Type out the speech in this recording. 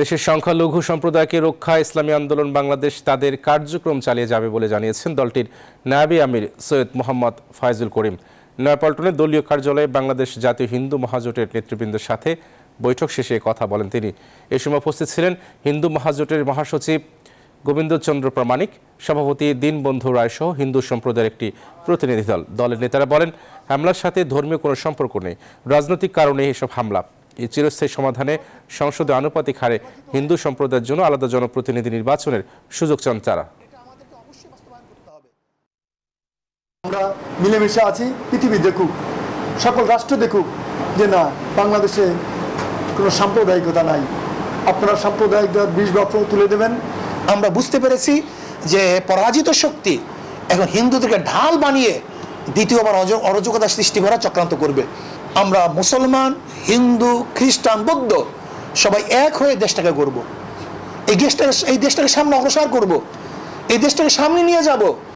দেশের সংখ্যালঘু সম্প্রদায়কে রক্ষায় ইসলামী আন্দোলন বাংলাদেশ তাদের কার্যক্রম চালিয়ে যাবে বলে জানিয়েছেন দলটির নায়েবে আমির সৈয়দ মোহাম্মদ ফয়জুল করিম। নয়াপল্টনের দলীয় কার্যালয়ে বাংলাদেশ জাতীয় হিন্দু মহাজোটের নেতৃবৃন্দের সাথে বৈঠক শেষে কথা বলেন তিনি। এ সময় উপস্থিত ছিলেন হিন্দু মহাজোটের মহাসচিব গোবিন্দচন্দ্র প্রামাণিক, সভাপতি দীনবন্ধু রায় সহ হিন্দু সম্প্রদায়ের একটি প্রতিনিধি দল। দলের নেতারা বলেন, হামলার সাথে ধর্মীয় কোনো সম্পর্ক নেই, রাজনৈতিক কারণে এসব হামলা। এই চিরস্থায়ী সমাধানে সংসদে আনুপাতিক হারে হিন্দু সম্প্রদায়ের জন্য আলাদা জনপ্রতিনিধি নির্বাচনের সুযোগ চান তারা। আমরা মিলেমিশে আছি, পৃথিবী দেখুক, সকল রাষ্ট্র দেখুক যে না, বাংলাদেশে কোনো সাম্প্রদায়িকতা নাই। আপনারা সাম্প্রদায়িকতার বিষ বক্র তুলে দেবেন। আমরা বুঝতে পেরেছি যে পরাজিত শক্তি এখন হিন্দুদেরকে ঢাল বানিয়ে দ্বিতীয়বার অরাজকতা সৃষ্টি করার চক্রান্ত করবে। আমরা মুসলমান, হিন্দু, খ্রিস্টান, বৌদ্ধ সবাই এক হয়ে দেশটাকে গড়ব, এই দেশটাকে সামনে অগ্রসর করব, এই দেশটাকে সামনে নিয়ে যাব।